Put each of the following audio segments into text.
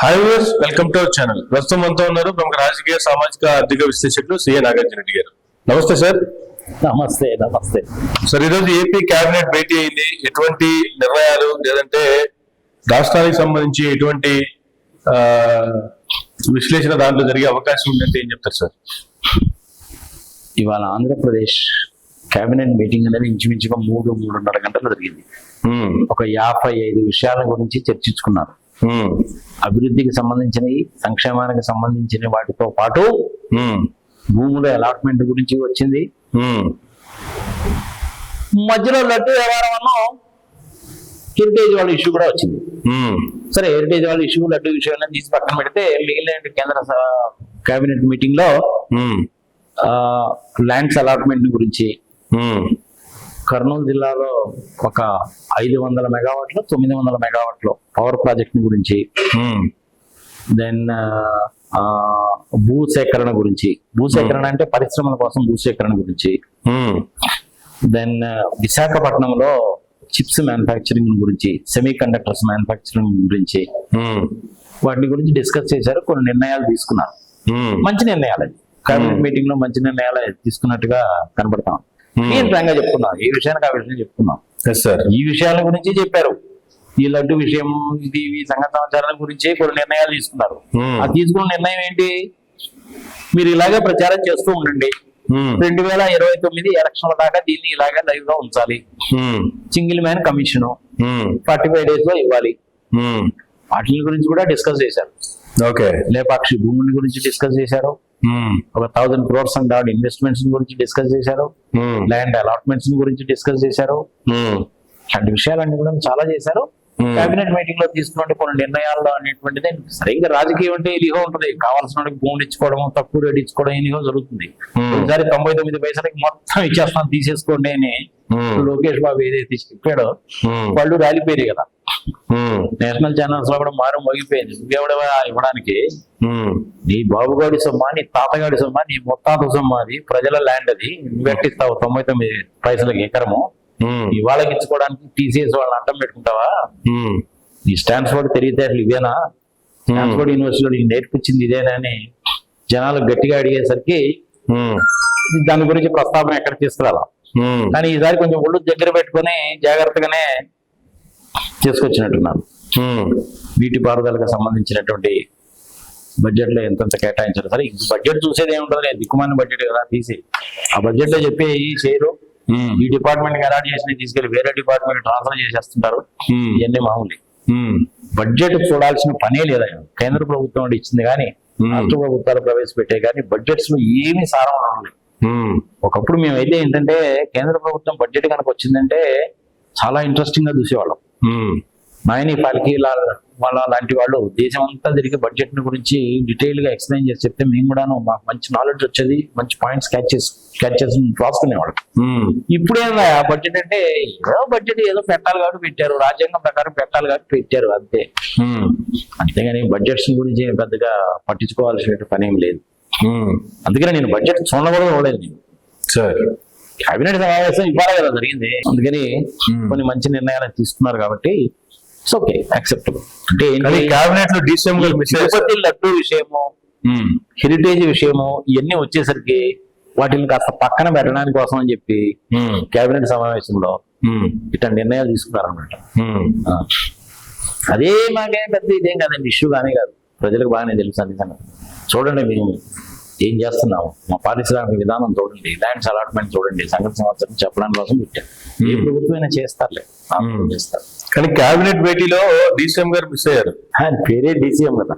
Hi viewers, welcome to our channel. ప్రస్తుతం మనతో ఉన్నారు ప్రముఖ రాజకీయ సామాజిక ఆర్థిక విశ్లేషకులు సిఏ నాగార్జున రెడ్డి గారు. నమస్తే సార్. నమస్తే. నమస్తే సార్, ఈరోజు ఏపీ కేబినెట్ భేటీ అయింది. ఎటువంటి నిర్ణయాలు లేదంటే రాష్ట్రానికి సంబంధించి ఎటువంటి విశ్లేషణ దాంట్లో జరిగే అవకాశం ఉందంటే ఏం చెప్తారు సార్? ఇవాళ ఆంధ్రప్రదేశ్ కేబినెట్ మీటింగ్ అనేది ఇంచుమించుగా 3-3.5 గంటలు జరిగింది. ఒక 55 విషయాల గురించి చర్చించుకున్నారు. అభివృద్ధికి సంబంధించినవి, సంక్షేమానికి సంబంధించిన వాటితో పాటు భూముల అలాట్మెంట్ గురించి వచ్చింది. మధ్యలో లడ్డు వ్యవహారంలో హెరిటేజ్ వాళ్ళ ఇష్యూ కూడా వచ్చింది. సరే, హెరిటేజ్ వాళ్ళ ఇష్యూ, లడ్డు విషయం తీసి పక్కన పెడితే మిగిలిన కేంద్ర కేబినెట్ మీటింగ్ లో ల్యాండ్స్ అలాట్మెంట్ గురించి, కర్నూలు జిల్లాలో ఒక 500 మెగావాట్లు 900 మెగావాట్లు పవర్ ప్రాజెక్ట్ గురించి, దెన్ భూసేకరణ గురించి, భూసేకరణ అంటే పరిశ్రమల కోసం భూసేకరణ గురించి, దెన్ విశాఖపట్నంలో చిప్స్ మ్యానుఫ్యాక్చరింగ్ గురించి, సెమీ కండక్టర్స్ మ్యానుఫ్యాక్చరింగ్ గురించి, వాటి గురించి డిస్కస్ చేశారు. కొన్ని నిర్ణయాలు తీసుకున్నారు. మంచి నిర్ణయాలు, కేబినెట్ మీటింగ్ లో మంచి నిర్ణయాలు తీసుకున్నట్టుగా కనబడతాం. ఫ్రాంక్ గా చెప్పుకున్నాం, ఈ విషయానికి ఆ విషయం చెప్పుకున్నాం. ఈ విషయాల గురించి చెప్పారు. ఈ లడ్డు విషయం, ఇది సంఘ సమాచారాల గురించి కొన్ని నిర్ణయాలు తీసుకున్నారు. ఆ తీసుకున్న నిర్ణయం ఏంటి? మీరు ఇలాగే ప్రచారం చేస్తూ ఉండండి, 2029 ఎలక్షన్ల దాకా దీన్ని ఇలాగే లైవ్ గా ఉంచాలి, సింగిల్ మ్యాన్ కమిషన్ 45 days లో ఇవ్వాలి. వాటి గురించి కూడా డిస్కస్ చేశారు. లేపాక్షి భూముల గురించి డిస్కస్ చేశారు. ఒక 1000 crores అండ్ ఇన్వెస్ట్మెంట్స్ గురించి డిస్కస్ చేశారు. ల్యాండ్ అలాట్మెంట్స్ గురించి డిస్కస్ చేశారు. అలాంటి విషయాలన్నీ కూడా చాలా చేశారు. కేబినెట్ మీటింగ్ లో తీసుకున్న కొన్ని నిర్ణయాల్లో అనేటువంటిది సరిగ్గా రాజకీయం అంటే ఇదిగో ఉంటుంది. కావాల్సిన భూములు ఇచ్చుకోవడం, తక్కువ రేటు ఇచ్చుకోవడం ఇదిగో జరుగుతుంది. ఒకసారి 99 పైసలకి మొత్తం ఇచ్చేస్తాను తీసేసుకోండి అని లోకేష్ బాబు ఏదైతే చెప్పాడో వాళ్ళు రాలిపోయారు కదా. నేషనల్ ఛానల్స్ లో కూడా మారు మోగిపోయింది. ఇంకెవడవా ఇవ్వడానికి? నీ బాబుగాడి సొమ్మ, నీ తాతగాడి సొమ్మ, నీ ముత్తాత సొమ్మ, అది ప్రజల ల్యాండ్, అది పెట్టిస్తావు 99 పైసలకి ఎకరము. ఇవాళకి ఇచ్చుకోవడానికి టీసీఎస్ వాళ్ళని అడ్డం పెట్టుకుంటావా? ఈ స్టాన్ఫోర్డ్ తెలివితేటలు ఇవేనా? స్టాన్ఫోర్డ్ యూనివర్సిటీలో నీకు నేర్పించింది ఇదేనా అని జనాలు గట్టిగా అడిగేసరికి దాని గురించి ప్రస్తావన ఎక్కడ తీసుకురాలా. కానీ ఈసారి కొంచెం ఒళ్ళు దగ్గర పెట్టుకుని జాగ్రత్తగానే తీసుకొచ్చినట్టున్నారు. నీటి పారుదలకు సంబంధించినటువంటి బడ్జెట్ లో ఎంతంత కేటాయించారు. సరే, బడ్జెట్ చూసేది ఏముంటుంది? దిక్కుమాలిన బడ్జెట్ కదా, తీసి ఆ బడ్జెట్ లో చెప్పి చేయరు. ఈ డిపార్ట్మెంట్ కి అలాట్ చేసి తీసుకెళ్లి వేరే డిపార్ట్మెంట్ ట్రాన్స్ఫర్ చేసేస్తుంటారు. ఇవన్నీ మామూలు. బడ్జెట్ చూడాల్సిన పనే లేదా. కేంద్ర ప్రభుత్వం ఇచ్చింది కానీ, రాష్ట్ర ప్రభుత్వాలు ప్రవేశపెట్టే కానీ బడ్జెట్స్ లో ఏమీ సారం రావట్లేదు. ఒకప్పుడు మేమైతే ఏంటంటే కేంద్ర ప్రభుత్వం బడ్జెట్ కనుక వచ్చిందంటే చాలా ఇంట్రెస్టింగ్ గా చూసేవాళ్ళం. నాయని పాలకి వాళ్ళ లాంటి వాళ్ళు దేశం అంతా తిరిగి బడ్జెట్ గురించి డీటెయిల్ గా ఎక్స్ప్లెయిన్ చేసి చెప్తే మేము కూడా మాకు మంచి నాలెడ్జ్ వచ్చేది, మంచి పాయింట్స్ క్యాచ్ చేసి రాసుకునేవాళ్ళం. ఇప్పుడేందా బడ్జెట్ అంటే ఏదో బడ్జెట్ ఏదో పెట్టాలి కాబట్టి పెట్టారు, రాజ్యాంగం ప్రకారం పెట్టాలి కాబట్టి పెట్టారు, అంతే. అంతేగాని బడ్జెట్స్ గురించి పెద్దగా పట్టించుకోవాల్సిన పని ఏం లేదు. అందుకనే నేను బడ్జెట్ చూడలేదు. నేను కేబినెట్ సమావేశం ఇవ్వాలి కదా జరిగింది, అందుకని కొన్ని మంచి నిర్ణయాలు తీసుకున్నారు కాబట్టి ఇట్స్ ఓకే, యాక్సెప్టబుల్. అంటే కేబినెట్ లో తిరుపతి లడ్డు విషయము, హెరిటేజ్ విషయము ఇవన్నీ వచ్చేసరికి వాటిని కాస్త పక్కన పెట్టడానికి కోసం అని చెప్పి కేబినెట్ సమావేశంలో ఇట్లా నిర్ణయాలు తీసుకున్నారనమాట. అదే మాకే పెద్ద ఇదేం కదండి, ఇష్యూ కానీ కాదు, ప్రజలకు బాగానే తెలుసు. అందుకని చూడండి, మేము ఏం చేస్తున్నాము, మా పారిశ్రామిక విధానం చూడండి, ల్యాండ్స్ అలాట్మెంట్ చూడండి, సంగతి సంవత్సరం చెప్పడానికి కోసం పెట్టారు. ఏ ప్రభుత్వమైనా చేస్తారులే, చేస్తారు. కానీ కేబినెట్ భేటీలో డీసీఎం గారు మిస్ అయ్యారు. ఆయన పేరే డీసీఎం కదా.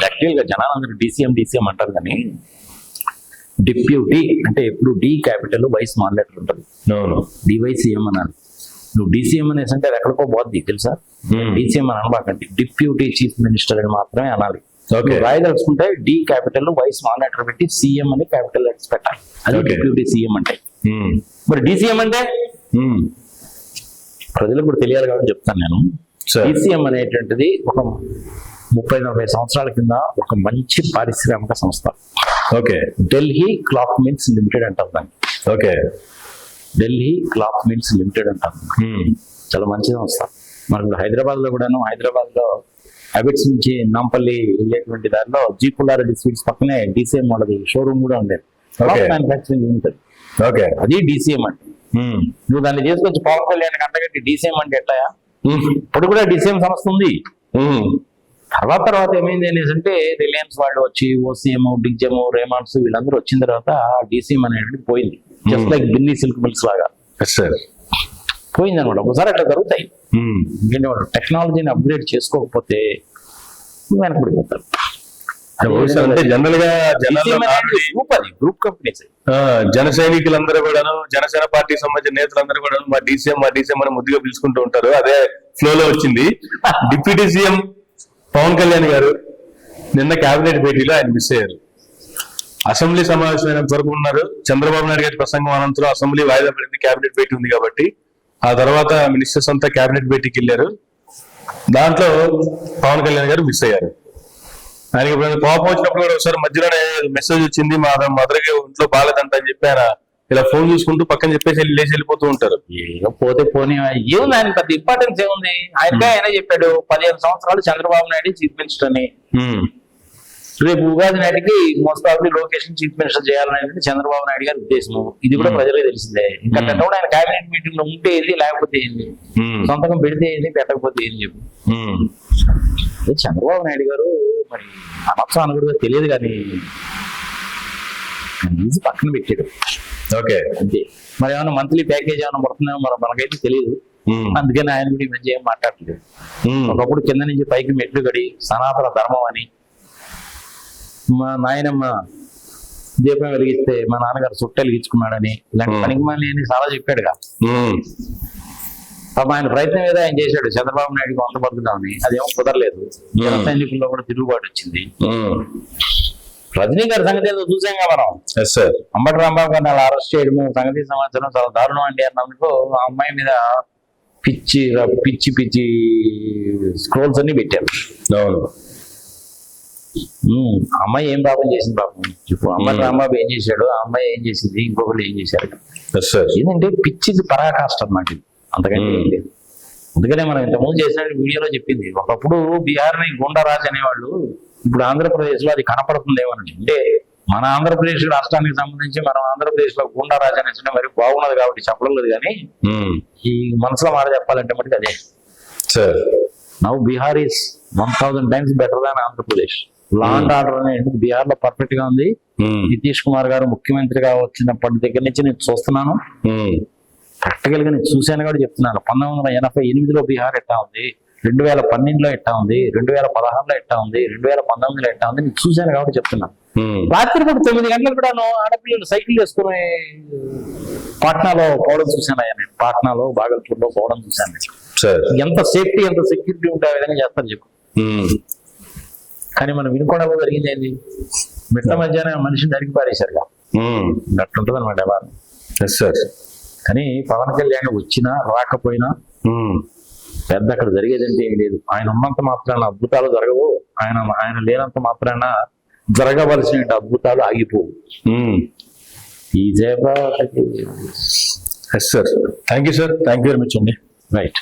యాక్చువల్ గా జనాలందరూ డీసీఎం అంటారు, కానీ డిప్యూటీ అంటే ఎప్పుడు D capital Y small letter ఉంటుంది. డివైసీఎం అనాలి. నువ్వు డీసీఎం అనేసి అంటే అది ఎక్కడికో పోద్ది తెలుసా. డీసీఎం అని అనబాకండి, డిప్యూటీ చీఫ్ మినిస్టర్ అని మాత్రమే అనాలి. రాయదలుచుకుంటే D capital Y small letter పెట్టి సీఎం అని క్యాపిటల్ లెటర్స్ పెట్టాలి. అది డిప్యూటీ సీఎం అంటే. మరి డీసీఎం అంటే ప్రజలకు కూడా తెలియాలి కాబట్టి చెప్తాను నేను. డీసీఎం అనేటువంటిది ఒక 30-40 సంవత్సరాల కింద ఒక మంచి పారిశ్రామిక సంస్థ. ఢిల్లీ క్లాత్ మిల్స్ లిమిటెడ్ అంటారు దాన్ని. ఢిల్లీ క్లాత్ మిల్స్ లిమిటెడ్ అంటారు. చాలా మంచి సంస్థ. మరి హైదరాబాద్ లో కూడాను, హైదరాబాద్ లో హ్యాబిట్స్ నుంచి నాంపల్లి వెళ్ళేటువంటి దారిలో జీ పుల్లారెడ్డి స్వీట్స్ పక్కనే DCM వాళ్ళది షోరూమ్ కూడా ఉండేది. Okay. మ్యానుఫ్యాక్చరింగ్ యూనిట్ అది. ఓకే. అది DCM అంటే. నువ్వు దాన్ని చేసుకొచ్చి పవన్ కళ్యాణ్ అంటగట్టి DCM అంటే ఎట్లా? ఇప్పుడు కూడా DCM సంస్థ ఉంది. తర్వాత ఏమైంది అనేసి అంటే రిలయన్స్ వాళ్ళు వచ్చి OCM, డిగ్జెమ్, రేమాండ్స్ వీళ్ళందరూ వచ్చిన తర్వాత DCM అనేది పోయింది. Just like Delhi silk mills లాగా పోయింది అనమాట. ఒకసారి అట్లా జరుగుతాయి. ఎందుకంటే వాళ్ళు టెక్నాలజీని అప్గ్రేడ్ చేసుకోకపోతే వెనకబడిపోతారు. అంటే జనరల్ గా గ్రూప్ కంపెనీస్ జన సైనికులందరూ కూడాను, జనసేన పార్టీకి సంబంధించిన నేతలందరూ కూడా మా DCM అని ముద్దుగా పిలుచుకుంటూ ఉంటారు. అదే ఫ్లో లో వచ్చింది. డిప్యూటీ సీఎం పవన్ కళ్యాణ్ గారు నిన్న కేబినెట్ భేటీలో ఆయన మిస్ అయ్యారు. అసెంబ్లీ సమావేశమైన వరకు ఉన్నారు. చంద్రబాబు నాయుడు గారి ప్రసంగం అనంతరం అసెంబ్లీ వాయిదా పడింది, కేబినెట్ భేటీ ఉంది కాబట్టి. ఆ తర్వాత మినిస్టర్స్ అంతా కేబినెట్ భేటీకి వెళ్ళారు. దాంట్లో పవన్ కళ్యాణ్ గారు మిస్ అయ్యారు. ఆయనకి ఇప్పుడు కోపం వచ్చినప్పుడు కూడా ఒకసారి మధ్యలోనే మెసేజ్ వచ్చింది, మా మదర్కి ఒంట్లో బాగాలేదంట అని చెప్పి ఆయన ఇలా ఫోన్ చూసుకుంటూ పక్కన చెప్పేసి లేచి వెళ్ళిపోతూ ఉంటారు. పోతే పోనీ ఏముంది, ఆయన పెద్ద ఇంపార్టెన్స్ ఏముంది? ఆయన చెప్పాడు 15 సంవత్సరాలు చంద్రబాబు నాయుడు చీఫ్ మినిస్టర్ అని. రేపు ఉగాది నాటికి most probably location chief minister చేయాలనేది చంద్రబాబు నాయుడు గారి ఉద్దేశం. ఇది కూడా ప్రజలకు తెలిసిందే. ఇంకా పెట్టకుండా ఆయన కేబినెట్ మీటింగ్ లో ఉంటే ఏంది, లేకపోతే ఏంది, సొంతకం పెడితే ఏంది, పెట్టకపోతే ఏంది చెప్పు. చంద్రబాబు నాయుడు గారు మరి అనొచ్చా అనకూడదు తెలియదు కానీ ఈజీ పక్కన పెట్టాడు. ఓకే, అంతే. మరి ఏమైనా మంత్లీ ప్యాకేజ్ ఏమైనా పడుతుందేమో మరి మనకైతే తెలియదు. అందుకని ఆయన కూడా ఈ మధ్య ఏం మాట్లాడలేదు. ఒకప్పుడు కింద నుంచి పైకి మెట్లు గడి సనాతన ధర్మం అని, మా నాయనమ్మ దీపం వెలిగిస్తే మా నాన్నగారు చుట్ట వెలిగించుకున్నాడని, ఇలాంటి పనికి మళ్ళీ అని చాలా చెప్పాడుగా. పాప ఆయన ప్రయత్నం ఏదో ఆయన చేశాడు చంద్రబాబు నాయుడుకి వంద బతుకుదామని. అదేమో కుదరలేదు. జన సైనికుల్లో కూడా తిరుగుబాటు వచ్చింది. రజనీ గారి సంగతి ఏదో చూసాంగా మనం. అంబటి రాంబాబు గారిని అలా అరెస్ట్ చేయడము సంగతి సమాచారం చాలా దారుణం అండి అన్నందుకు ఆ అమ్మాయి మీద పిచ్చి పిచ్చి పిచ్చి స్క్రోల్స్ అన్ని పెట్టారు. అమ్మాయి ఏం పాపం చేసింది పాపం చెప్పు. అంబటి రాంబాబు ఏం చేశాడు, ఆ అమ్మాయి ఏం చేసింది, ఇంకొకళ్ళు ఏం చేశారు. ఏంటంటే పిచ్చిది పరాకాష్ట అన్నమాట. అంతకంటే ఏం లేదు. అందుకనే మనం ఇంతకుముందు చేసిన వీడియోలో చెప్పింది, ఒకప్పుడు బీహార్ని గుండారాజ్ అనేవాళ్ళు, ఇప్పుడు ఆంధ్రప్రదేశ్ లో అది కనపడుతుందేమోనండి. అంటే మన ఆంధ్రప్రదేశ్ రాష్ట్రానికి సంబంధించి మనం ఆంధ్రప్రదేశ్ లో గుండారాజ్ అనేది మరి బాగున్నది కాబట్టి చెప్పడం లేదు. కానీ ఈ మనసులో మాట చెప్పాలంటే మటుకు అదే. Now Bihar is 1000 times better than Andhra Pradesh. Law and order అనేది బీహార్ లో పర్ఫెక్ట్ గా ఉంది. నితీష్ కుమార్ గారు ముఖ్యమంత్రిగా వచ్చినప్పటి దగ్గర నుంచి నేను చూస్తున్నాను. ప్రాక్టికల్ గా నేను చూశాను కూడా చెప్తున్నాను. 1988లో బీహార్ ఎట్టా ఉంది, 2012లో ఎట్టా ఉంది, 2016లో ఎట్టా ఉంది, 2019లో ఎట్టా ఉంది, నేను చూశాను కాబట్టి చెప్తున్నాను. రాత్రి కూడా 9 గంటలకు కూడా ఆడపిల్లలు సైకిల్ వేసుకుని పాట్నాలో పోవడం చూశాను. నేను పాట్నాలో బాగల్పూర్లో పోవడం చూశాను. ఎంత సేఫ్టీ ఎంత సెక్యూరిటీ ఉంటే ఆ విధంగా చేస్తాను చెప్పు. కానీ మనం వినుకోవడంలో జరిగింది ఏంటి, మిట్ట మధ్యాహ్నం మనిషిని నరికి పారేశారుగా. అట్లుంటుంది అనమాట ఎలా. కానీ పవన్ కళ్యాణ్ వచ్చినా రాకపోయినా పెద్ద అక్కడ జరిగేదంటే ఏం లేదు. ఆయన ఉన్నంత మాత్రాన అద్భుతాలు జరగవు, ఆయన లేనంత మాత్రాన జరగవలసిన అద్భుతాలు ఆగిపోవు. ఈ Jayaprada. Thank you sir, thank you very much అండి. రైట్.